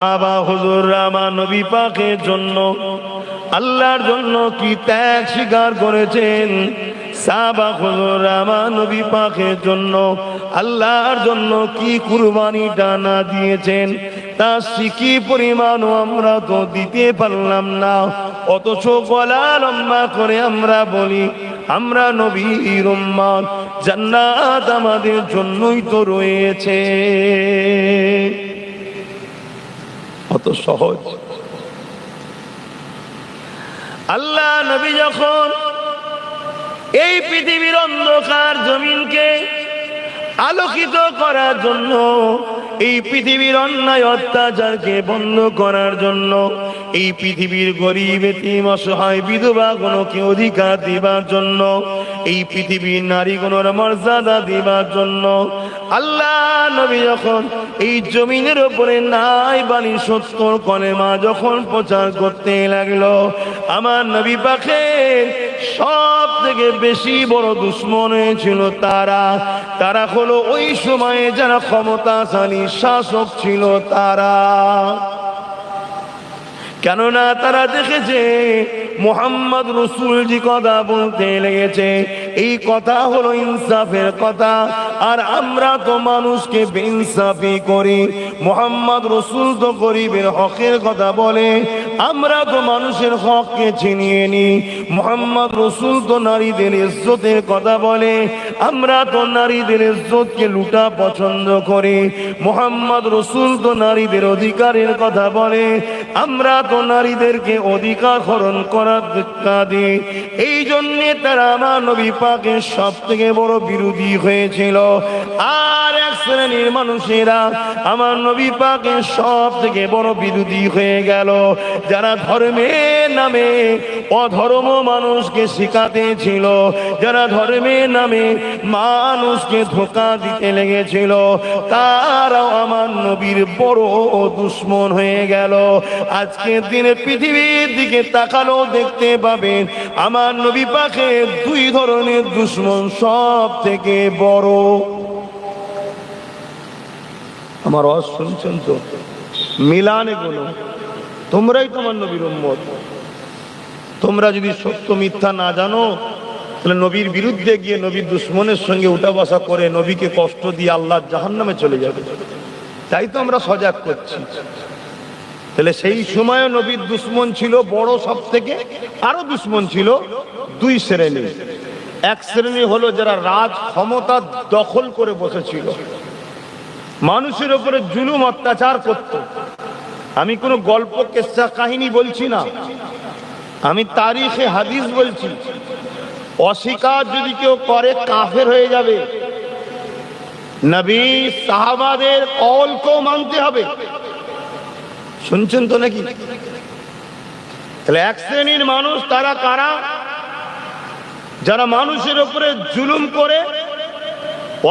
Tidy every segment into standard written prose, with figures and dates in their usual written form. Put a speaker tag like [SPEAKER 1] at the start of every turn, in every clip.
[SPEAKER 1] বাবা হুজুর আমার নবী পাকের জন্য আল্লাহর জন্য কি ত্যাগ স্বীকার করেছেন। সাহাবা হুজুর আমার নবী পাকের জন্য আল্লাহর জন্য কি কুরবানিটা না দিয়েছেন তা সিকি পরিমাণও আমরা তো দিতে পারলাম না। অথচ গলা লম্বা করে আমরা বলি আমরা নবীর উম্মত, জান্নাত আমাদের জন্যই তো রয়েছে। কত সহজ। আল্লাহ নবী যখন এই পৃথিবীর অন্ধকার জমিনকে আলোকিত করার জন্য, এই পৃথিবীর অন্যায় অত্যাচারকে বন্ধ করার জন্য, এই পৃথিবীর গরিব এতিম অসহায় বিধবাগণকে অধিকার দিবার জন্য, এই পৃথিবীর নারীগণের মর্যাদা দিবার জন্য আল্লাহ নবী যখন এই জমিনের উপরে নাই বাণী সত্য কলেমা যখন প্রচার করতে লাগলো, আমার নবী পাকের সব থেকে বেশি বড় দুশ্মন হয়েছিল তারা হলো ওই সময়ে যারা ক্ষমতাশালী শাসক ছিল তারা। কেননা তারা দেখেছে মুহাম্মদ রাসূল যে কথা বলতে লেগেছে এই কথা হলো ইনসাফের কথা, আর আমরা তো মানুষকে বেইনসাফি করি। মুহাম্মদ রাসূল তো গরিবের হকের কথা বলে, আমরা তো মানুষের হককে ছিনিয়ে নিই। মুহাম্মদ রাসূল তো নারীদের ইজ্জতের কথা বলে, আমরা তো নারীদের ইজ্জতকে লুটা পছন্দ করি। মুহাম্মদ রাসূল তো নারীদের অধিকারের কথা বলে, আমরা তো নারীদেরকে অধিকার হরণ করার ধিক্কার দিই। এই জন্যে তারা আমার নবী পাকের সব থেকে বড় বিরোধী হয়েছিল। আর এক শ্রেণীর মানুষেরা আমার নবী পাকের সব থেকে বড় বিরোধী হয়ে গেল, যারা ধর্মের নামে অধর্ম মানুষকে শিখাতে ছিল, যারা ধর্মের নামে মানুষকে ধোঁকা দিতে লেগেছিল, তারাও আমার নবীর বড় দুশ্মন হয়ে গেল। আজকের দিনে পৃথিবীর দিকে তাকালেও দেখতে পাবেন আমার নবী পাকের দুই ধরনের দুশ্মন সব থেকে বড়। আমার ওয়াজ শুনছেন তো? মিলান এগুলো। তোমরাই তোমার নবীর উম্মত। তোমরা যদি সত্য মিথ্যা না জানো তাহলে নবীর বিরুদ্ধে গিয়ে নবীর দুশ্মনের সঙ্গে উঠা বসা করে নবীকে কষ্ট দিয়ে আল্লাহর জাহান্নামে চলে যাবে। তাই তো আমরা সজাগ করছি। তাহলে সেই সময় নবীর দুশ্মন ছিল বড় সব থেকে, আরো দুশ্মন ছিল দুই শ্রেণী। এক শ্রেণী হলো যারা রাজ ক্ষমতা দখল করে বসেছিল, মানুষের উপরে জুলুম অত্যাচার করত। আমি কোনো গল্প কেসা কাহিনী বলছি না, আমি তারিখে হাদিস বলছি। অস্বীকার যদি কেউ করে কাফের হয়ে যাবে। নবী সাহাবাদের কওলকেও মানতে হবে। শুনছেন তো নাকি? তাহলে এক শ্রেণীর মানুষ তারা কারা? যারা মানুষের উপরে জুলুম করে,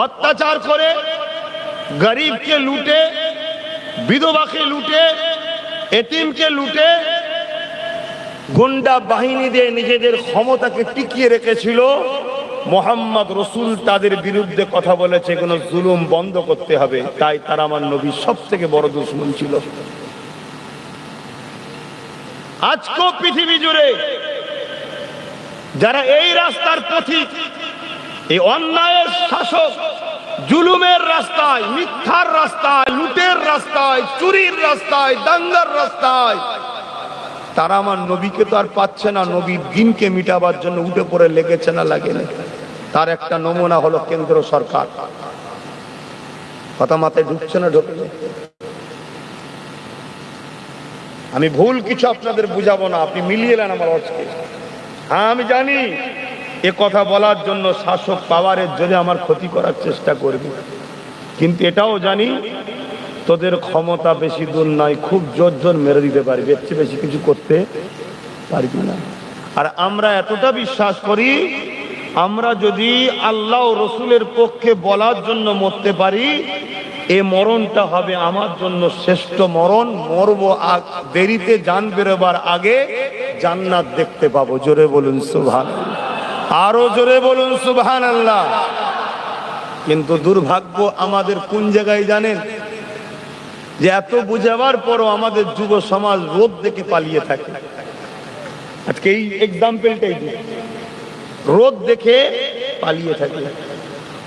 [SPEAKER 1] অত্যাচার করে, গরিবকে লুটে, বিধবাকে লুটে, এতিমকে লুটে, গুন্ডা বাহিনী দিয়ে নিজেদের ক্ষমতাকে টিকিয়ে রেখেছিল। মুহাম্মদ রাসূল তাদের বিরুদ্ধে কথা বলেছে কোনো জুলুম বন্ধ করতে হবে। তাই তারা আমার নবীর সব থেকে বড় দুশমন ছিল। আজকেও পৃথিবী জুড়ে যারা এই রাস্তার পথিক, এই অন্যায়ের শাসক, জুলুমের রাস্তায়, মিথ্যার রাস্তায়, লুটের রাস্তায়, চুরির রাস্তায়, দাঙ্গার রাস্তায়, তারা আমার নবীকে তো আর পাচ্ছে না। নবীর দিনকে মিটাবার জন্য উঠে পড়ে লেগেছে না লাগে না। তার একটা নমুনা হলো কেন্দ্র সরকার। কথা মাথায় ঢুকছে না? ঢুকে। আমি ভুল কিছু আপনাদের বুঝাবো না, আপনি মিলিয়ে নেন আমার আজকে। হ্যাঁ, আমি জানি এ কথা বলার জন্য শাসক পাওয়ারের জন্য আমার ক্ষতি করার চেষ্টা করবে, কিন্তু এটাও জানি তোদের ক্ষমতা বেশি দূর নয়, খুব জোর জোর মেরে দিতে পারবি, এর চেয়ে বেশি কিছু করতে পারবি না। আর আমরা এতটা বিশ্বাস করি, আমরা যদি আল্লাহ ও রসুলের পক্ষে বলার জন্য মরতে পারি, এ মরণটা হবে আমার জন্য শ্রেষ্ঠ মরণ। মরবো দেরিতে, জান বেরোবার আগে জান্নাত দেখতে পাবো। জোরে বলুন সুবহানাল্লাহ, আরো জোরে বলুন যে এত বুঝাবার পরও আমাদের যুব সমাজ রোদ দেখে পালিয়ে থাকে। আজকে এই এক্সাম্পলটাই রোদ দেখে পালিয়ে থাকে।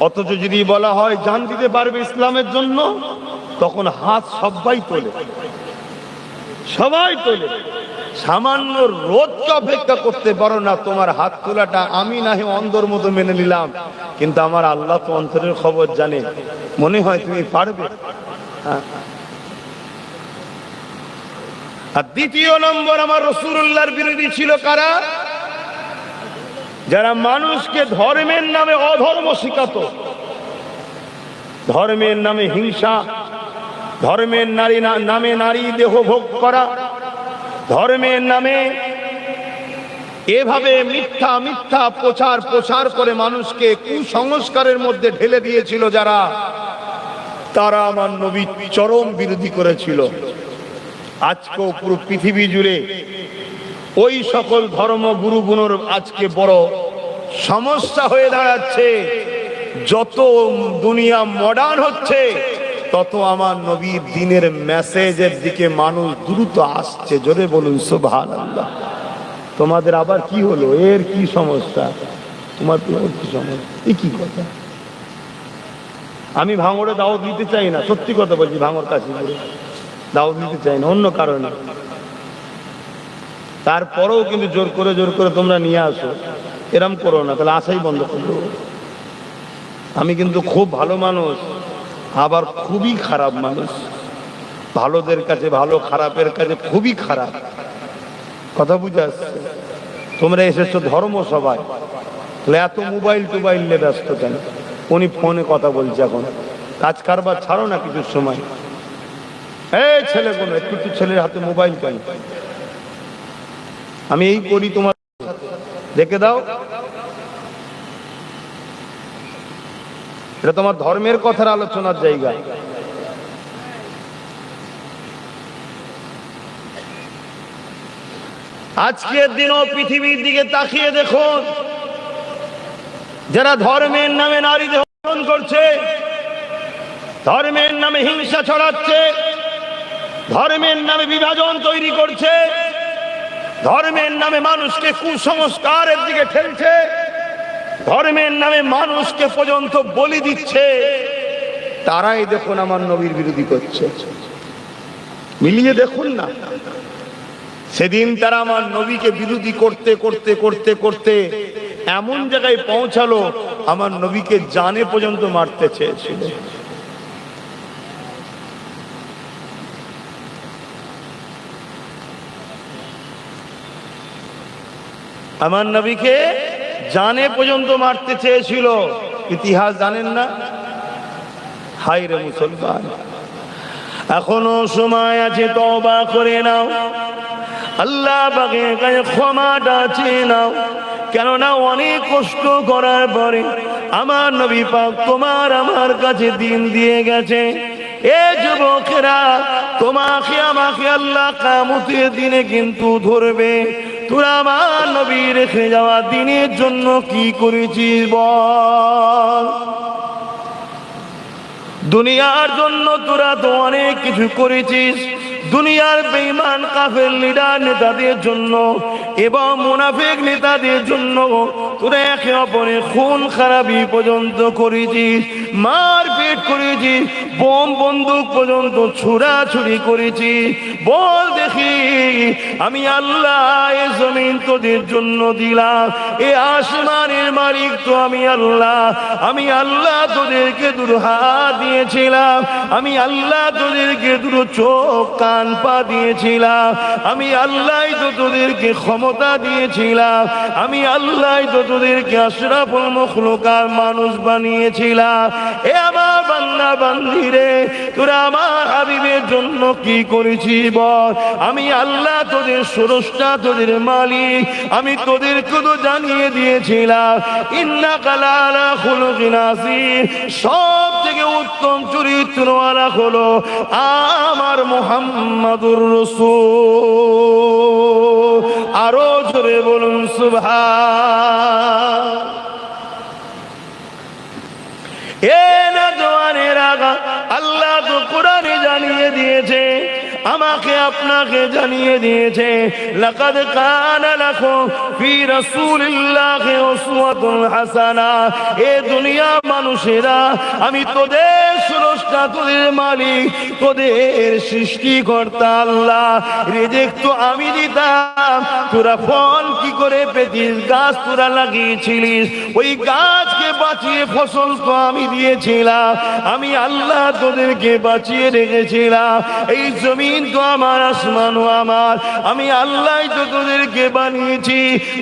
[SPEAKER 1] অথচ যদি বলা হয় জান দিতে পারবে ইসলামের জন্য, তখন হাত সবাই তোলে, সবাই তোলে। সামান্য রোদকে অপেক্ষা করতে পারো না, তোমার হাত তোলাটা আমি নাহি অন্ধর মতো মেনে নিলাম, কিন্তু আমার আল্লাহ তো অন্তরের খবর জানে, মনে হয় তুমি পারবে। আর দ্বিতীয় নম্বর, আমার রাসূলুল্লাহর বিরোধী ছিল কারা? যারা মানুষকে ধর্মের নামে অধর্ম শিখাতো, ধর্মের নামে হিংসা, ধর্মের নামে নারী দেহ ভোগ করা, ধর্মের নামে এভাবে মিথ্যা মিথ্যা প্রচার করে মানুষকে কুসংস্কারের মধ্যে ঢেলে দিয়েছিল যারা, তারা আমার নবী চরম বিরোধী করেছিল। আজকেও পুরো পৃথিবী জুড়ে ওই সকল ধর্মগুরুগুলোর আজকে বড় সমস্যা হয়ে দাঁড়াচ্ছে। যত দুনিয়া মডার্ন হচ্ছে, তত আমার নবীর দ্বীনের মেসেজের দিকে মানুষ দ্রুত আসছে। জোরে বলুন সুবহানাল্লাহ। তোমাদের আবার কি হলো? এর কি সমস্যা? তোমার কি সমস্যা? এই কি কথা? আমি ভাঙড়ে দাওয়াত দিতে চাই না, সত্যি কথা বলছি, ভাঙড় কাশীপুরে দাওয়াত দিতে চাই না অন্য কারণে। তারপরেও কিন্তু জোর করে তোমরা নিয়ে আসো, এরম করো না, তাহলে আশাই বন্ধ করলো। আমি কিন্তু খুব ভালো মানুষ, আবার খুবই খারাপ মানুষ। ভালোদের কাছে ভালো, খারাপের কাছে খুবই খারাপ। কথা বুঝে আসছে? তোমরা এসেছো ধর্ম সভায়, তাহলে এত মোবাইল টোবাইল নিয়ে ব্যস্ত কেন? উনি ফোনে কথা বলছে, এখন কাজ কারবার ছাড়ো না কিছুর সময়। এই ছেলে কোনো একটু ছেলের হাতে মোবাইল কেন? আমি এই করি, তোমার দেখে দাও। এটা তোমার ধর্মের কথার আলোচনার জায়গা। আজকের দিনও পৃথিবীর দিকে তাকিয়ে দেখুন, যারা ধর্মের নামে নারী দেহ হরণ করছে, ধর্মের নামে হিংসা ছড়াচ্ছে, ধর্মের নামে বিভাজন তৈরি করছে, ধর্মের নামে মানুষকে কুসংস্কারের দিকে ঠেলছে, ধর্মের নামে মানুষকে পর্যন্ত বলি দিচ্ছে, তারাই দেখুন আমার নবীর বিরোধী করছে। মিলিয়ে দেখুন না, সেদিন তারা আমার নবীকে বিরোধী করতে করতে করতে করতে এমন জায়গায় পৌঁছালো, আমার নবীকে জানে পর্যন্ত মারতে চেয়েছিল। আমার নবীকে জানে পর্যন্ত মারতে চেয়েছিল। ইতিহাস জানেন না? হায় রে মুসলমান, এখনো সময় আছে, তওবা করে নাও, আল্লাহ পাকের কাছে ক্ষমাটা চেয়ে নাও। কেননা অনেক কষ্ট করার পরে আমার নবী পাক তোমার আমার কাছে দিন দিয়ে গেছে। এ যুবকেরা, তোমাকে আমাকে আল্লাহ কিয়ামতের দিনে কিন্তু ধরবে। তোরা আমার নবী রেখে যাওয়া দিনের জন্য কি করেছিস বল? দুনিয়ার জন্য তোরা তো অনেক কিছু করেছিস, দুনিয়ার বেঈমান কাফের লিডার নেতাদের জন্য এবং মুনাফিক নেতাদের জন্য তোরা একে অপরের খুন খারাপি পর্যন্ত করেছিস, মারপিট করেছিস, বোম বন্দুক পর্যন্ত ছুড়াছুড়ি করেছিস। বল দেখি, আমি আল্লাহ এ জমিন তোদের জন্য দিলাম, এ আসমানের মালিক তো আমি আল্লাহ। আমি আল্লাহ তোদেরকে দুটো হাত দিয়েছিলাম, আমি আল্লাহ তোদেরকে দুটো চোখ কান পা দিয়েছিলাম, আমি আল্লাহ তো তোদেরকে ক্ষমতা দিয়েছিলাম, আমি আল্লাহ তো তোদেরকে আশরাফুল মাখলুকাত মানুষ বানিয়েছিলাম। এ আমার বান্দা বান্দিরে, তোরা আমার হাবিবের জন্য কি করেছিস বল? আমি আল্লাহ তোদের স্রষ্টা, তোদের মালিক, আমি তোদেরকে তো জানিয়ে দিয়েছিলাম ইন্নাকা লাআলা খুলুকিন আযীম, সব থেকে উত্তম চরিত্রওয়ালা হলো আমার মুহাম্মাদুর রাসূল। আরো জোরে বলুন সুবহান। এ নওজওয়ানেরা, আল্লাহ তো কোরআনে জানিয়ে দিয়েছে, আমাকে আপনাকে জানিয়ে দিয়েছে, লাকাদ কানা লাকুম ফি রাসূলিল্লাহি উসওয়াতুন হাসানাহ। এ দুনিয়া মানুষেরা, আমি তোদের স্রষ্টা, তোদের মালিক, তোদের সৃষ্টিকর্তা আল্লাহ। রিজিক তো আমি দিতাম, তোরা ফল কি করে পেতিস? গাছ তোরা লাগিয়েছিলিস, ওই গাছকে বাঁচিয়ে ফসল তো আমি দিয়েছিলাম। আমি আল্লাহ তোদেরকে বাঁচিয়ে রেখেছিলাম। এই জমিন তো আমার, আসমানও আমার, আমি আল্লাহ তো তোদেরকে বানিয়েছি।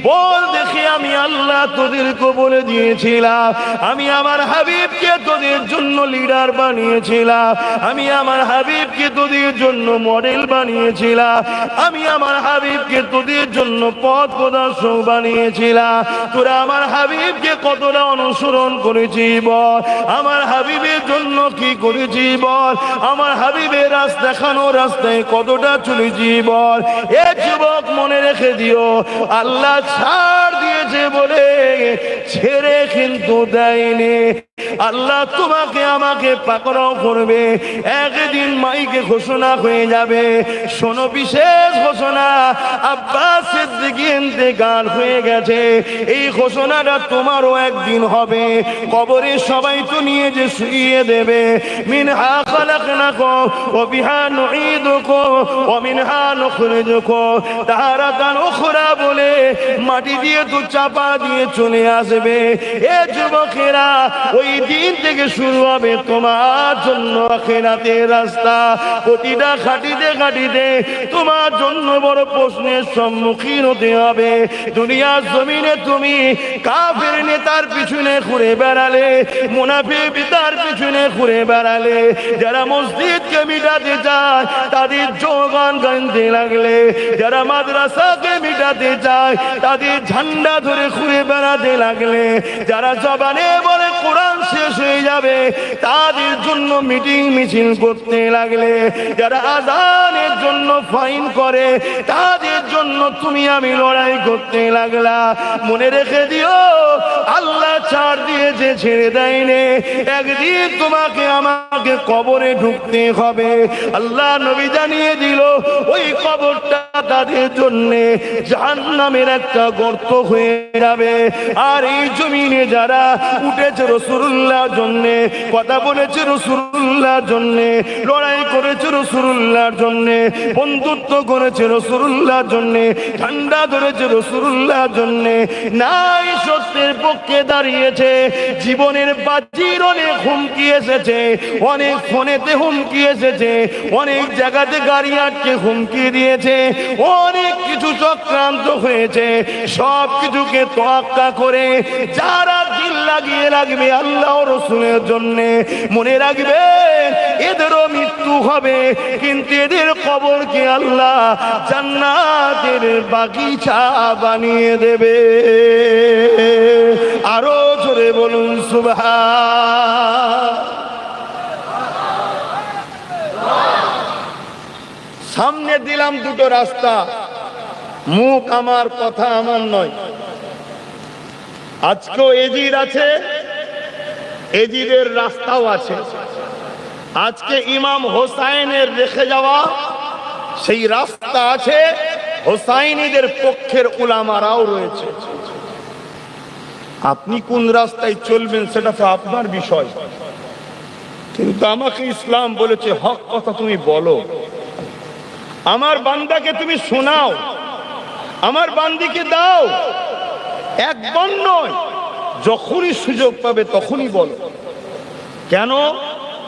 [SPEAKER 1] বল দেখি, আমি আল্লাহ তোদেরকে বলে দিয়েছিলাম, আমি আমার হাবিবকে তোদের জন্য লিডার বানিয়েছিলাম, আমি আমার হাবিবকে তোদের জন্য মডেল বানিয়েছিলাম, আমি আমার হাবিবকে তোদের জন্য পথ প্রদর্শক বানিয়েছিলাম। তোরা আমার হাবিবকে কতটা অনুসরণ করেছি বল? আমার হাবিবের জন্য কি করেছি বল? আমার হাবিবের রাস্তা দেখানো রাস্তায় কতটা চলেছি বল? এ যুবক, মনে রেখে দিও, আল্লাহ ছাড় দিয়েছে বলে ছেড়ে কিন্তু দেয়নি। আল্লাহ তোমাকে আমাকে পাকড়াও করবে। একদিন মাইকে ঘোষণা হয়ে যাবে, শোনো বিশেষ ঘোষণা, আব্বাস সিদ্দিকী ইন্তেকাল হয়ে গেছে। এই ঘোষণাটা তোমারও একদিন হবে। কবরে সবাই তো নিয়ে যে শুইয়ে দেবে। মিনহা খালাকনাকুম ওয়া বিহা নুঈদুকুম ওয়া মিনহা নুখরিজুকুম তারাতান উখরা বলে মাটি দিয়ে তো চাপা দিয়ে চলে আসবে। এ যুবকেরা, ওই দিন থেকে শুরু হবে তোমার জন্য আখিরাতের রাস্তা। প্রতিটা খাটিতে খাটিতে তোমার জন্য বড় প্রশ্নের সম্মুখীন হতে হবে। দুনিয়ার জমিনে তুমি কাফের নেতার পিছনে ঘুরে বেড়ালে, মুনাফিক পিতার পিছনে ঘুরে বেড়ালে, যারা মসজিদকে মিটাতে চায় তাদের জোগান গাইতে লাগলে, যারা মাদ্রাসাকে মিটাতে চায় তাদের ঝান্ডা ধরে ঘুরে বেড়াতে লাগলে, যারা জবানে বলে কোরআন শেষ হয়ে যাবে তাদের জন্য মিটিং মিছিল করতে লাগলে, যারা আযানের জন্য ফাইন করে তাদের জন্য তুমি আমি লড়াই করতে লাগলা। মনে রেখে দিও, আল্লাহ ছাড় দিয়েছে, ছেড়ে দেয়নি। একদিন তোমাকে আমাকে কবরে ঢুকতে হবে। আল্লাহ নবী জানিয়ে দিল, ওই কবরটা তাদের জন্য জাহান্নামের একটা গর্ত হয়ে যাবে। আর এই জমিনে যারা উঠেছে রাসূলুল্লাহর জন্য, কথা বলেছে রাসূলুল্লাহর জন্য, লড়াই করেছে রাসূলুল্লাহর জন্য, বন্ধুত্ব করেছে রাসূলুল্লাহর জন্য, ঠান্ডা ধরেছে রাসূলুল্লাহর জন্য, নাই সত্যের পক্ষে দাঁড়িয়েছে, জীবনের বাজির অনেক হুমকি এসেছে, অনেক ফোনেতে হুমকি এসেছে, অনেক জায়গাতে গাড়ি আটকে হুমকি দিয়েছে, অনেক কিছু চক্রান্ত হয়েছে। সব কিছুকে তোয়াক্কা করে যারা দিল লাগিয়ে রাখবে আল্লাহ রাসূলের জন্য, মনে রাখবে এদেরও মৃত্যু হবে, কিন্তু এদের কবরকে আল্লাহ জান্নাতের বাগিচা বানিয়ে দেবে। আরো জোরে বলুন সুবহান। সামনে দিলাম দুটো রাস্তা, মুখ আমার, কথা আমার নয়। আজকেও এজিদ আছে, এজিদের রাস্তাও আছে। আজকে ইমাম হোসাইনের রেখে যাওয়া সেই রাস্তা আছে, হোসাইনীদের পক্ষের উলামারাও রয়েছে। আপনি কোন রাস্তায় চলবেন সেটা তো আপনার বিষয়, কিন্তু আমাকে ইসলাম বলেছে হক কথা তুমি বলো, আমার বান্দাকে তুমি শোনাও, আমার বান্দিকে দাও। একবার নয়, যখনই সুযোগ পাবে তখনই বলো। কেন?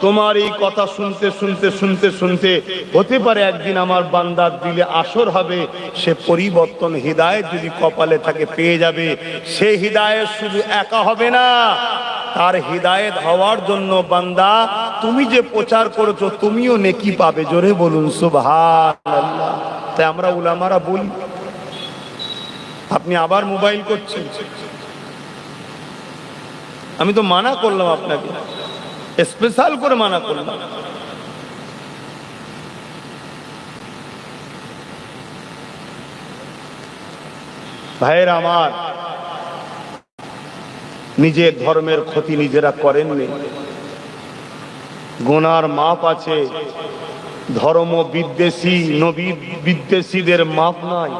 [SPEAKER 1] তোমার এই কথা শুনতে শুনতে শুনতে শুনতে হতে পারে একদিন আমার বান্দার দিলে আসর হবে, সে পরিবর্তন হিদায়াত যদি কপালে থাকে পেয়ে যাবে। সে হিদায়াত শুধু একা হবে না, তার হিদায়াত হওয়ার জন্য বান্দা তুমি যে প্রচার করেছো তুমিও নেকি পাবে। জোরে বলুন সুবহানাল্লাহ। তাই আমরা উলামারা বলি, আপনি আবার মোবাইল করছেন, আমি তো মানা করলাম আপনাকে, স্পেশাল করে মানা করলাম। ভাইয়েরা আমার, নিজের ধর্মের ক্ষতি নিজেরা করেননি, গুনার মাপ আছে, ধর্ম বিদ্বেষী নবী বিদ্বেষীদের মাপ নাই।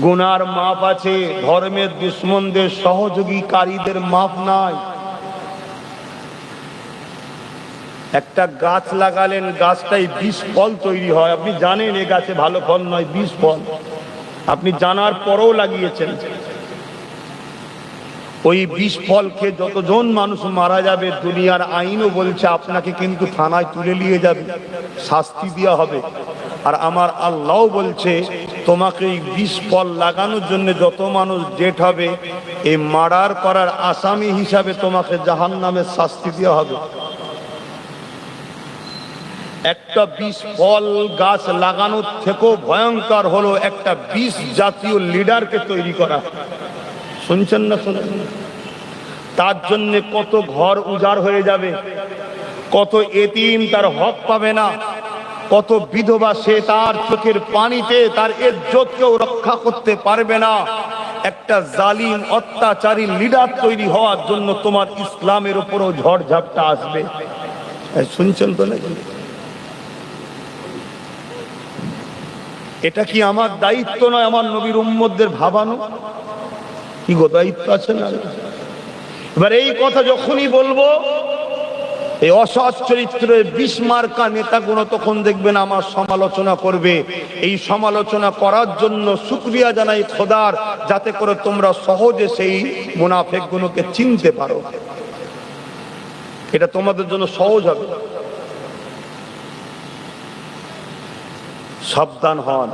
[SPEAKER 1] গুনার মাপ আছে, ধর্মের দুশ্মনদের সহযোগীকারীদের মাপ নাই। একটা গাছ লাগালেন, গাছটাই 20 ফল তৈরি হয়, আপনি জানেন এ গাছে ভালো ফল নয়, 20 ফল আপনি জানার পরেও লাগিয়েছেন। ওই 20 ফল খেয়ে যতজন মানুষ মারা যাবে, দুনিয়ার আইনও বলছে আপনাকে কিন্তু থানায় তুলে নিয়ে যাবে, শাস্তি দেওয়া হবে। আর আমার আল্লাহ বলছে তোমাকে এই 20 ফল লাগানোর জন্য যত মানুষ ডেট হবে, এই মার্ডার করার আসামি হিসাবে তোমাকে জাহান্নামের শাস্তি দেওয়া হবে। একটা 20 ফল গাছ লাগানোর থেকেও ভয়ঙ্কর হলো একটা 20 জাতীয় লিডারকে তৈরি করা। শুনছেন না? শুনছেন? তার জন্য কত ঘর উজাড় হয়ে যাবে, কত এতিম তার হক পাবে না, কত বিধবা সে তার চোখের পানিতে তার ইজ্জতকেও রক্ষা করতে পারবে না। একটা জালিম অত্যাচারী লিডার তৈরি হওয়ার জন্য তোমার ইসলামের উপরও ঝড় ঝাপটা আসবে। শুনছেন তো নাকি? এটা কি আমার দায়িত্ব নয় আমার নবীর উম্মতদের ভাবানো? কি গো, দায়িত্ব আছে না? এবার এই কথা যখনই বলবো, এই অসৎ চরিত্রের বিস্মার্কা নেতাগুলো তখন দেখবেন আমার সমালোচনা করবে। এই সমালোচনা করার জন্য শুকরিয়া জানাই খোদার, যাতে করে তোমরা সহজে সেই মুনাফিকগুলোকে চিনতে পারো। এটা তোমাদের জন্য সহজ হবে। সাবধান হন,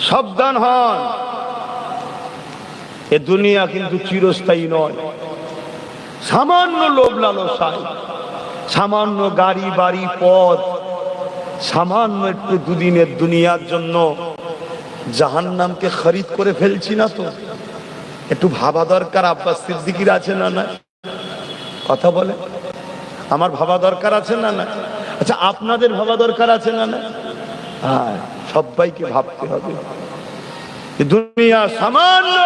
[SPEAKER 1] সাবধান হন। এ দুনিয়া কিন্তু চিরস্থায়ী নয়। সামান্য লোভ লালসায়, সামান্য গাড়ি বাড়ি পথ, সামান্য একটু দুদিনের দুনিয়ার জন্য জাহান্নামকে খরিদ করে ফেলছি না তো? একটু ভাবা দরকার। আব্বাস সিদ্দিকীর আছে না না? কথা বলে, আমার ভাবা দরকার আছে না না? আচ্ছা, আপনাদের ভাবা দরকার আছে না না? হ্যাঁ, সবাইকে ভাবতে হবে। দুনিয়া সামান্য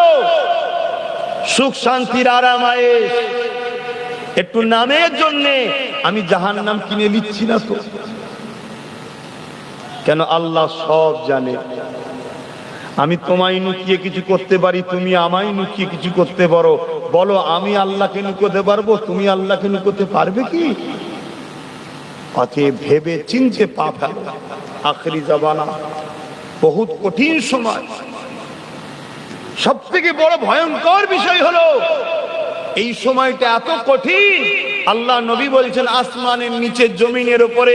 [SPEAKER 1] সুখ শান্তির আরাম আয়েশ, একটু নামের জন্য আমি জাহান্নাম কিনে নিচ্ছি না তো? কেন? আল্লাহ সব জানে। আমি তোমায় লুকিয়ে কিছু করতে পারি, তুমি আমায় লুকিয়ে কিছু করতে পারো। বলো, আমি আল্লাহকে লুকোতে পারবো? তুমি আল্লাহকে লুকোতে পারবে কি? অতএব ভেবে চিনতে পা ফেলো। আখেরি জামানা বহুত কঠিন সময়। সব থেকে বড় ভয়ঙ্কর বিষয় হলো এই সময়টা এত কঠিন। আল্লাহ নবী বলছেন আসমানের নিচে জমিনের উপরে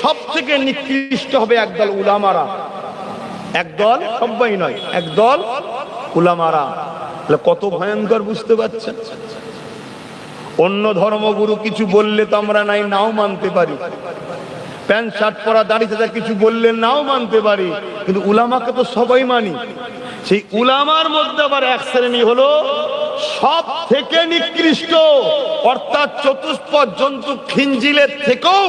[SPEAKER 1] সব থেকে নিকৃষ্ট হবে একদল উলামারা। একদল, সবাই নয়, একদল উলামারা। কত ভয়ঙ্কর বুঝতে পারছেন? অন্য ধর্মগুরু কিছু বললে তো আমরা নাও মানতে পারি, প্যান্ট শার্ট পরা দাড়ি চাচা কিছু বললে নাও মানতে পারি, কিন্তু উলামাকে তো সবাই মানি। সেই উলামার মধ্যে আবার এক শ্রেণী হলো সব থেকে নিকৃষ্ট, অর্থাৎ চতুষ্পদ জন্তু খিঞ্জিলের থেকেও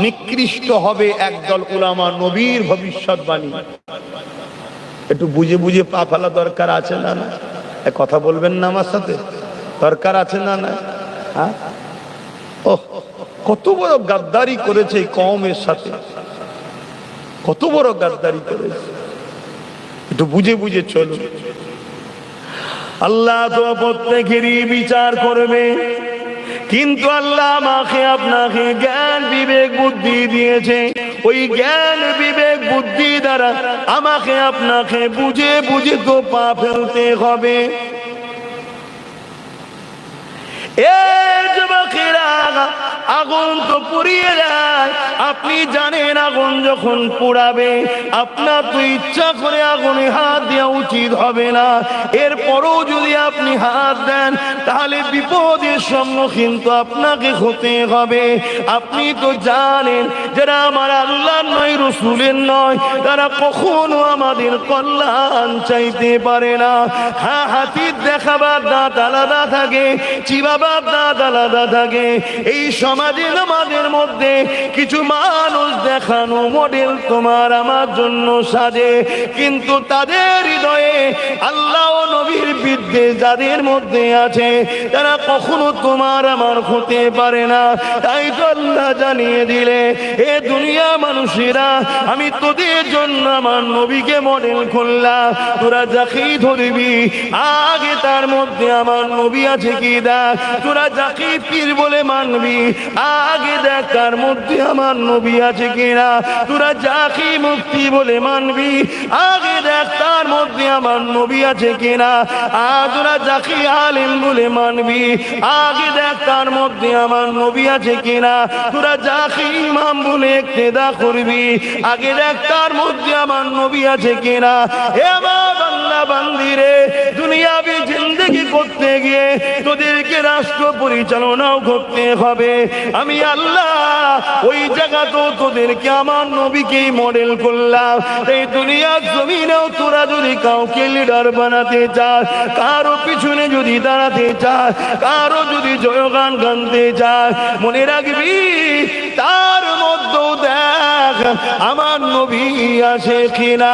[SPEAKER 1] নিকৃষ্ট হবে একদল উলামা। নবীর ভবিষ্যৎবাণী। একটু বুঝে বুঝে পা ফেলা দরকার আছে না না? কথা বলবেন না আমার সাথে? দরকার আছে না না? হ্যাঁ, ওহ, কত বড় গাদ্দারি করেছে এই কওমের সাথে, কত বড় গাদ্দারি করেছে। একটু বুঝে বুঝে চলুন। আল্লাহ তো প্রত্যেকেরই বিচার করবে, কিন্তু আল্লাহ আমাকে আপনাকে জ্ঞান বিবেক বুদ্ধি দিয়েছে। ওই জ্ঞান বিবেক বুদ্ধি দ্বারা আমাকে আপনাকে বুঝে বুঝে তো পা ফেলতে হবে। আগুন তো পুড়িয়ে যায়, আপনি জানেন আগুন যখন পোড়াবে আপনার তো ইচ্ছা করে আগুনে হাত দেওয়া উচিত হবে না। এরপরও যদি আপনি হাত দেন তাহলে বিপদের সম্মুখীন তো আপনাকে হতে হবে। আপনি তো জানেন যারা আমার আল্লাহ নয়, রসুলের নয়, তারা কখনো আমাদের কল্যাণ চাইতে পারে না। হ্যাঁ, হাতির দেখাবার দাঁত আলাদা থাকে, চিবাবার বাপ দাদা আলাদা থাকে, এই সমাজে আমাদের মধ্যে কিছু মানুষ দেখানো মডেল তোমার আমার জন্য সাজে, কিন্তু তাদের হৃদয়ে আল্লাহ ও নবীর বিদ্বেষ যাদের মধ্যে আছে তারা কখনো তোমার আমার হতে পারে না। তাই তো আল্লাহ জানিয়ে দিলে, এ দুনিয়া মানুষেরা আমি তোদের জন্য আমার নবীকে মডেল করলাম, তোরা যাকেই ধরবি আগে তার মধ্যে আমার নবী আছে কি দেখ, তোরা যাকে পীর বলে মানবি আগে দেখ তার মধ্যে আমার নবী আছে কিনা, তোরা যাকে মুফতি বলে মানবি আগে দেখ তার মধ্যে আমার নবী আছে কিনা, আর তোরা যাকে আলেম বলে মানবি আগে দেখ তার মধ্যে আমার নবী আছে কিনা, তোরা যাকে ইমাম বলে ইক্তেদা করবি আগে দেখ তার মধ্যে আমার নবী আছে কিনা। হে আমার বান্দা বান্দিরে, দুনিয়াবি জিন্দেগি করতে গিয়ে তোদেরকে রাষ্ট্র পরিচালনাও করতে হবে। আমি আল্লাহ ওই জায়গা তো তোদেরকে আমার নবীকেই মডেল করলাম। এই দুনিয়ার জমিনেও তোরা যদি কাউকে লিডার বানাতে চাস, কারো পিছনে যদি দাঁড়াতে চাস, কারো যদি জয়গান গানতে চাস, মনে রাখবি তার মধ্যেও দেখ আমার নবী আছে কিনা।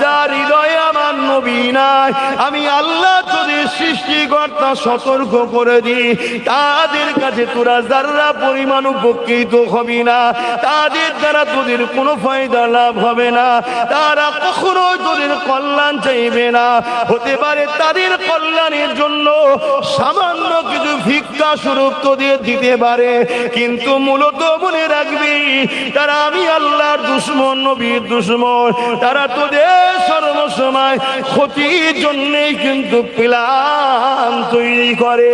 [SPEAKER 1] যার হৃদয়ে আমার নবী নাই, আমি আল্লাহ তোদের সৃষ্টিকর্তা সতর্ক করে দিই, তাদের কাছে তোরা যারা পরিমাণ উপকৃত হবি না, তাদের দ্বারা তোদের কোনো ফায়দা লাভ হবে না, তারা কখনো তোদের কল্যাণ চাইবে না। হতে পারে তাদের কল্যাণের জন্য সামান্য কিছু ভিক্ষা স্বরূপ তোদের দিতে পারে, কিন্তু মূলত মনে রাখবি তারা আমি আল্লাহর দুশমন, নবীর দুশমন, তারা তোদের সর্বসময় ক্ষতির জন্যই কিন্তু প্ল্যান তৈরি করে।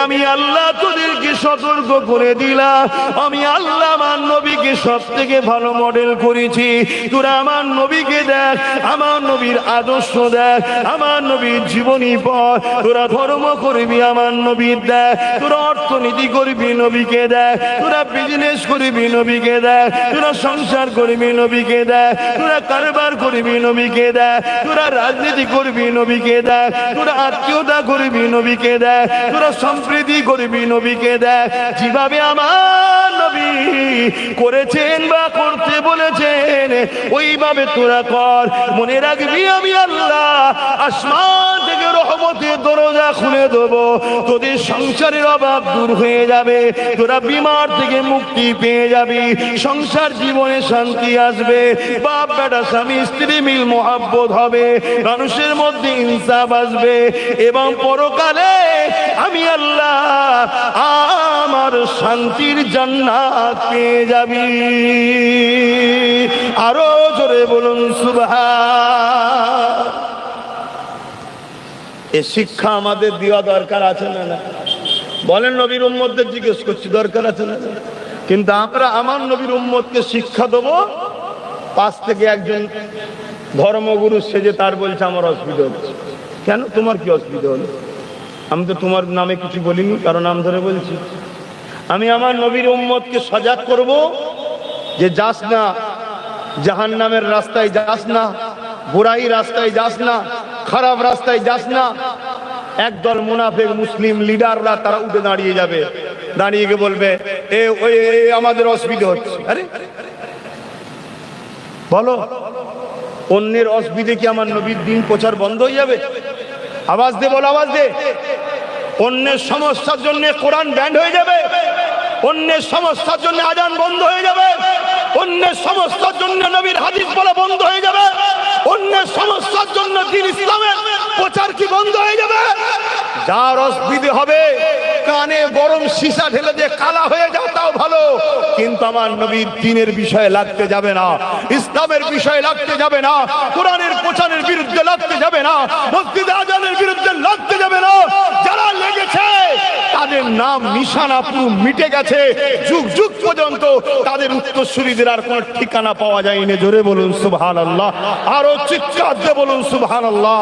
[SPEAKER 1] আমি আল্লাহ তোদেরকে সতর্ক করে দিলাম, আমি আল্লাহ আমার নবীকে সব থেকে ভালো মডেল করেছি। তোরা আমার নবীকে দেখ, আমার নবীর আদর্শ দেখ, আমার নবীর জীবনী পথ, তোরা ধর্ম করবি আমার নবীর দেখ, তোরা অর্থনীতি করবি নবীকে দেখ, তোরা বিজনেস করবি নবীকে দেখ, তোরা সংসার করবি নবীকে দেখ, তোরা কারবার করবি নবীকে দেখ, তোরা রাজনীতি করবি নবীকে দেখ, তোরা আত্মীয়তা করবি নবীকে দেখ, তোরা সম্প্রীতি করবি নবীকে দেখ। যেভাবে আমার নবী করেছেন বা করতে বলেছেন ওইভাবে তোরা কর। মনে রাখবি আমি আল্লাহ আসমান থেকে রহমতের দরজা খুলে দেবো, তোদের সংসারের অভাব দূর হয়ে যাবে, তোরা বিমার থেকে মুক্তি পেয়ে যাবি, সংসার জীবনে শান্তি আসবে, বাপ বেটা স্বামী স্ত্রী মিল মোহাব্বত হবে, মানুষের মধ্যে ইনসাফ আসবে, এবং পরকালে আমি আল্লাহ আমার শান্তির জান্নাত পেয়ে যাবি। আরো জোরে বলুন সুবহান। এ শিক্ষা আমাদের দেওয়া দরকার আছে না? না বলেন, নবীর উম্মতদের জিজ্ঞেস করছি দরকার আছে না? কিন্তু আমরা আমার নবীর উম্মতকে শিক্ষা দেবো, পাশ থেকে একজন ধর্মগুরু সেজে তার বলছে আমার অসুবিধা হচ্ছে। কেন, তোমার কি অসুবিধা হলো? আমি তো তোমার নামে কিছু বলিনি, কারণ নাম ধরে বলছি। আমি আমার নবীর উম্মতকে সজাগ করব যে যাস না জাহান্নামের রাস্তায়, যাস না বুরাই রাস্তায়, যাস না খারাপ রাস্তায়, যাস না। একদল মুনাফিক মুসলিম লিডাররা তারা উঠে দাঁড়িয়ে যাবে, দাঁড়িয়ে গিয়ে বলবে এ ওই আমাদের অসুবিধা হচ্ছে। আরে বলো, অন্যের অসুবিধে কি আমার নবীর দিন প্রচার বন্ধ হয়ে যাবে? আওয়াজ দে, বলো আওয়াজ দে। অন্যের সমস্যার জন্য কোরআন ব্যান্ড হয়ে যাবে, অন্যের সমস্যার জন্য আজান বন্ধ হয়ে যাবে, অন্যের সমস্যার জন্য নবীর হাদিস বলা বন্ধ হয়ে যাবে, অন্যের সমস্যার জন্য দ্বীন ইসলামের প্রচার কি বন্ধ হয়ে যাবে? যার অসুবিধে হবে কানে গরম সীসা ঢেলে দিয়ে কালা হয়ে যাও তাও ভালো, কিন্তু আমার নবীর দ্বীনের বিষয়ে লাগতে যাবে না, ইসলামের বিষয়ে লাগতে যাবে না, কোরআনের প্রচারের বিরুদ্ধে লাগতে যাবে না, মসজিদে আজানের বিরুদ্ধে লাগতে যাবে না। যারা লেগেছে তাদের নাম নিশানা পুরো মিটে গেছে, যুগ যুগ পর্যন্ত তাদের উত্তরসূরিদের আর কোনো ঠিকানা পাওয়া যায়নি। জোরে বলুন সুবহানাল্লাহ, আরো চিৎকার দিয়ে বলুন সুবহানাল্লাহ।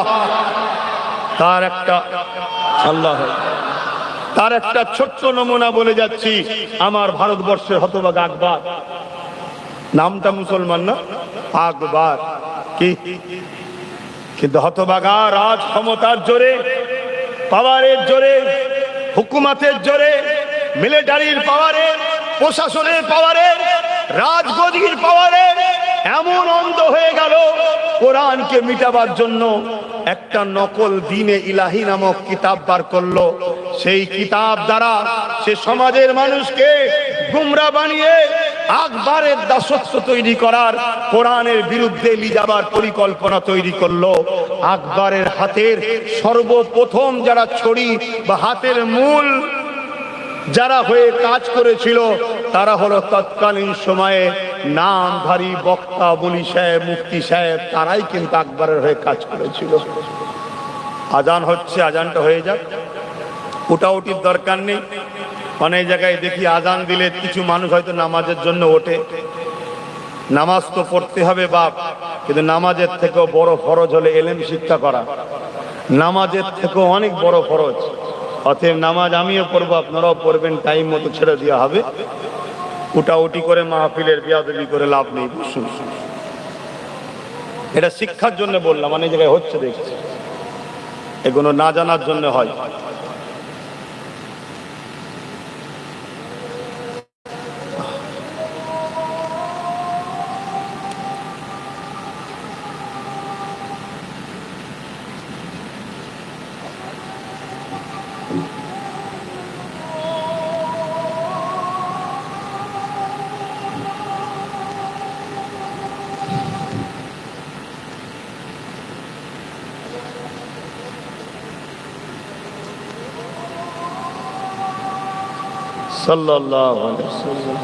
[SPEAKER 1] তার একটা ছোট্ট নমুনা বলে যাচ্ছি। আমার ভারতবর্ষের হতভাগা আকবর, নামটা মুসলমান না, আকবর কি, কিন্তু হতভাগা রাজ ক্ষমতার জোরে, পাওয়ারের জোরে হুকুমতের জোরে, মিলিটারির পাওয়ারে, প্রশাসনের পাওয়ারে, রাজগদির পাওয়ারে এমন অন্ধ হয়ে গেল, কোরআনকে মিটাবার জন্য একটা নকল দ্বীনে ইলাহি নামক কিতাব বার করলো। সেই কিতাব দ্বারা সে সমাজের মানুষকে গুমরা বানিয়ে আকবরের দাসত্ব তৈরি করার, কোরআনের বিরুদ্ধে লিজাবার পরিকল্পনা তৈরি করলো। আকবরের হাতের সর্বপ্রথম যারা ছড়ি বা হাতের মূল যারা হয়ে কাজ করেছিল তারা হলো তৎকালীন সময়ে নামধারী বক্তা, বলি সাহেব, মুফতি সাহেব, তারাই কিন্তু আকবরের হয়ে কাজ করেছিল। আজান হচ্ছে, আজানটা হয়ে যাক, উঠাউটির দরকার নেই। অনেক জায়গায় দেখি আজান দিলে কিছু মানুষ হয়তো নামাজের জন্য ওঠে। নামাজ তো পড়তে হবে বাপ, কিন্তু নামাজের থেকেও বড় ফরজ হলে এলেম শিক্ষা করা। নামাজের থেকেও অনেক বড় ফরজ। অতএব নামাজ আমিও পড়বো, আপনারাও পড়বেন, টাইম মতো ছেড়ে দেওয়া হবে। উঠাউটি করে মাহফিলের বিয়াদবি করে লাভ নেই। এটা শিক্ষার জন্য বললাম, অনেক জায়গায় হচ্ছে দেখছি, এগুলো না জানার জন্য হয়। সাল্লাল্লাহু আলাইহি ওয়াসাল্লাম।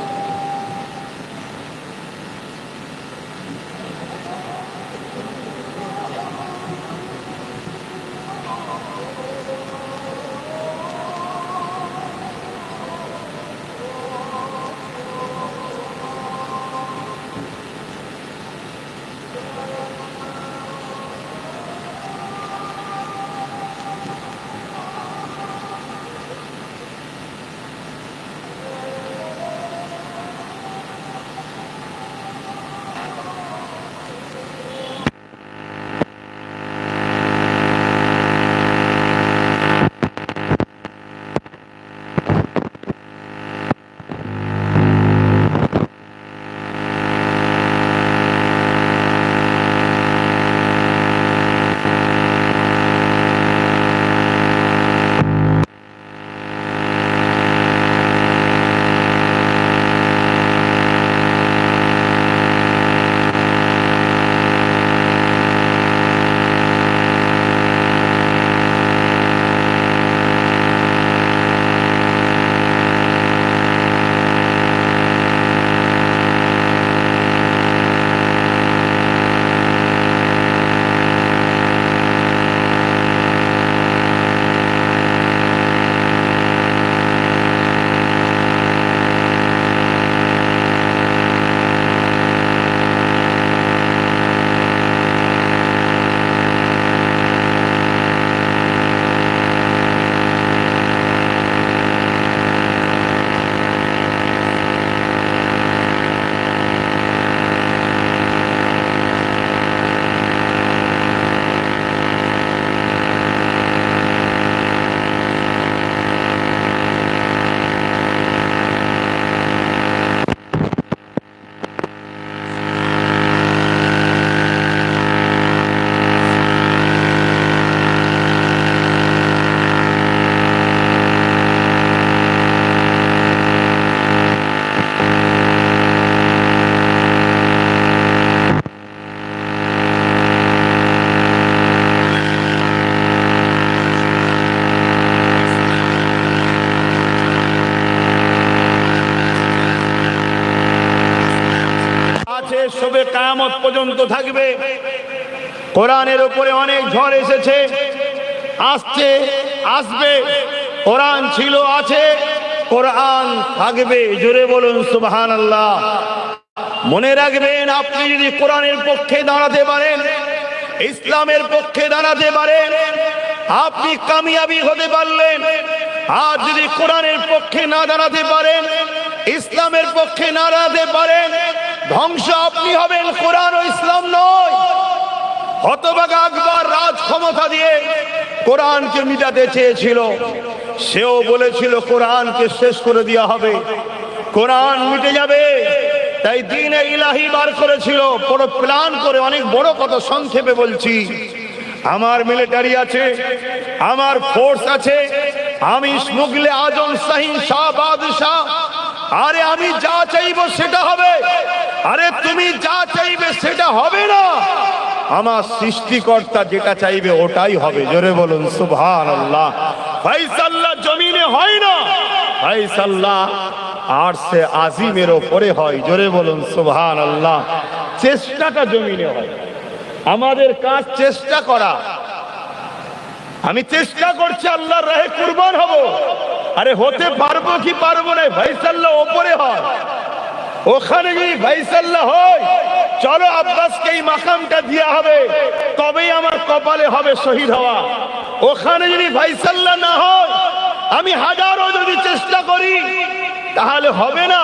[SPEAKER 1] শবে কিয়ামত পর্যন্ত থাকবে। কোরআনের উপরে অনেক ঝড় এসেছে, আসছে, আসবে। কোরআন ছিল, আছে, কোরআন থাকবে। জোরে বলুন সুবহানাল্লাহ। মনে রাখবেন, আপনি যদি কোরআনের পক্ষে দাঁড়াতে পারেন, ইসলামের পক্ষে দাঁড়াতে পারেন, আপনি কামিয়াবি হতে পারলেন। আর যদি কোরআনের পক্ষে না দাঁড়াতে পারেন, ইসলামের পক্ষে না দাঁড়াতে পারেন, ধ্বংস আপনি হবেন, কোরআন ও ইসলাম নয়। হতভাগা আকবর রাজ ক্ষমতা দিয়ে কোরআনকে মিটাতে চেয়েছিল, সেও বলেছিল কোরআনকে শেষ করে দেওয়া হবে, কোরআন মিটে যাবে। তাই দ্বীন ইলাহি বার করেছিল পুরো প্ল্যান করে। অনেক বড় কথা সংক্ষেপে বলছি। আমার মিলিটারি আছে, আমার ফোর্স আছে, আমি মুগলে আজম শাহিন শাহ বাদশাহ। আরে আমি যা চাইবো সেটা হবে। আরে তুমি যা চাইবে সেটা হবে না, আমার সৃষ্টিকর্তা যেটা চাইবে ওটাই হবে। জোরে বলুন সুবহানাল্লাহ। ফায়সাল্লাহ জমিনে হয় না, ফায়সাল্লাহ আরশে আজিমের উপরে হয়। জোরে বলুন সুবহানাল্লাহ। চেষ্টাটা জমিনে হয়, আমাদের কাজ চেষ্টা করা। আমি চেষ্টা করছি আল্লাহর রাহে কুরবান হব। আরে হতে পারবো কি পারবো না, ফায়সাল্লাহ উপরে হয়। ওখানে যদি ফায়সাল্লাহ হয়, চলো আব্বাসকে এই মাকামটা দেয়া হবে, তবেই আমার কপালে হবে শহীদ হওয়া। ওখানে যদি ফায়সাল্লাহ না হয়, আমি হাজারো যদি চেষ্টা করি তাহলে হবে না।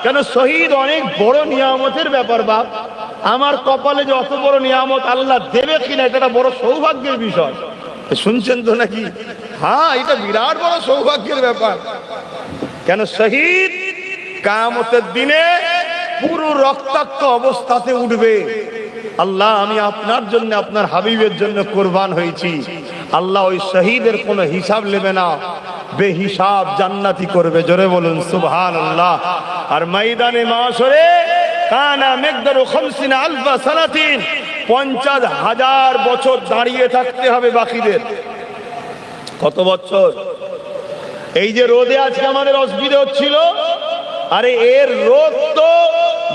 [SPEAKER 1] কেন? শহীদ অনেক বড় নিয়ামতের ব্যাপার বাপ। আমার কপালে যে অত বড় নিয়ামত আল্লাহ দেবে কিনা, এটা বড় সৌভাগ্যের বিষয়। শুনছেন তো নাকি? হ্যাঁ, এটা বিরাট বড় সৌভাগ্যের ব্যাপার। কেন? শহীদ কিয়ামতের দিনে পুরো রক্তাক্ত অবস্থাতে উঠবে। আল্লাহ, আমি আপনার জন্য, আপনার হাবিবের জন্য কোরবান হয়েছি। আল্লাহ ওই শহীদের কোনো হিসাব নেবে না, বেহিসাব জান্নাতি করবে। জোরে বলুন সুবহানাল্লাহ। আর ময়দানে মাশরে কানা মিকদারু 50 আলফা সানাতিন, 50,000 বছর দাঁড়িয়ে থাকতে হবে বাকিদের। কত বছর? এই যে রোদে আজকে আমাদের অসুবিধা হচ্ছিল, আরে এর রোদ তো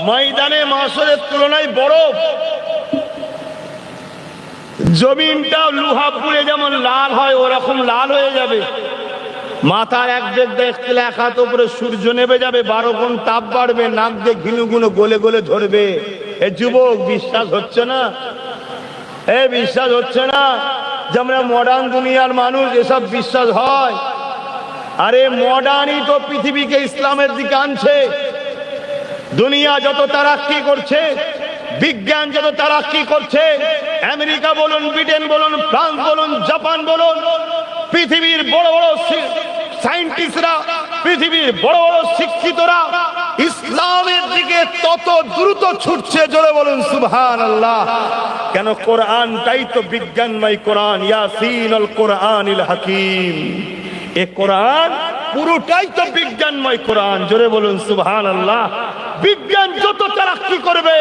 [SPEAKER 1] ময়দানে মাশরের তুলনায় বরফ। জমিনটা লোহা পুড়ে যেমন লাল হয় ওরকম লাল হয়ে যাবে। মাথার এক দিক দেখলে এক হাত উপরে সূর্য নেমে যাবে, 12 গুণ তাপ বাড়বে, নাক দিয়ে ঘিনুগুনো গলে গলে ধরবে। এ যুবক, বিশ্বাস হচ্ছে না? বিশ্বাস হচ্ছে না যে আমরা মডার্ন দুনিয়ার মানুষ, এসব বিশ্বাস হয়? আরে মডার্নই তো পৃথিবীকে ইসলামের দিকে আনছে। দুনিয়া যত তারাক্কি করছে, বিজ্ঞান যত তারাক্কি করছে, আমেরিকা বলুন, ব্রিটেন বলুন, ফ্রান্স বলুন, জাপান বলুন, পৃথিবীর বড় বড় সায়েন্টিস্টরা, পৃথিবীর বড় বড় শিক্ষিতরা ইসলামের দিকে তত দ্রুত ছুটছে। জোরে বলুন সুবহানাল্লাহ। কেন? কোরআনটাই তো বিজ্ঞানময় কোরআন। ইয়াসিনুল কোরআনিল হাকিম। এ কোরআন পুরোটাই তো বিজ্ঞানময় কোরআন। জোরে বলুন সুবহানাল্লাহ। বিজ্ঞান যত তারাক্কি করবে,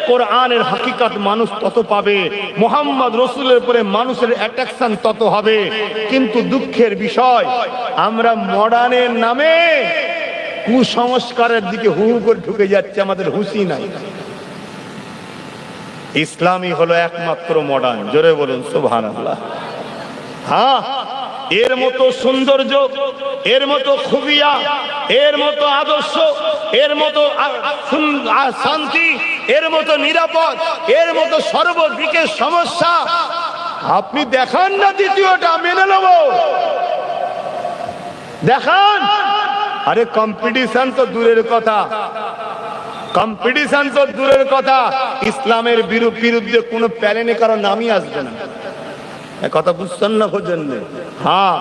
[SPEAKER 1] কোরআনের হাকিকত মানুষ তত পাবে, মুহাম্মদ রাসূলের উপরে মানুষের অ্যাট্রাকশন তত হবে। কিন্তু দুঃখের বিষয়, আমরা মডার্নের নামে কুসংস্কারের দিকে হু হু করে ঢুকে যাচ্ছে, আমাদের হুঁশই নাই। ইসলামই হলো একমাত্র মডার্ন। জোরে বলুন সুবহানাল্লাহ। হ্যাঁ, এর মতো সৌন্দর্য, এর মতো খুবিয়া, এর মতো আদর্শ, এর মতো শান্তি, এর মতো নিরাপদ, এর মতো সর্বদিকের সমস্যা আপনি দেখান না। দ্বিতীয়টা মেনে নেব, দেখান। আরে কম্পিটিশন তো দূরের কথা, কম্পিটিশন তো দূরের কথা, ইসলামের বিরুদ্ধে কোনো প্যালেনে কারো নামই আসবে না। কথা বুঝছেন না? বোঝেন না? হ্যাঁ,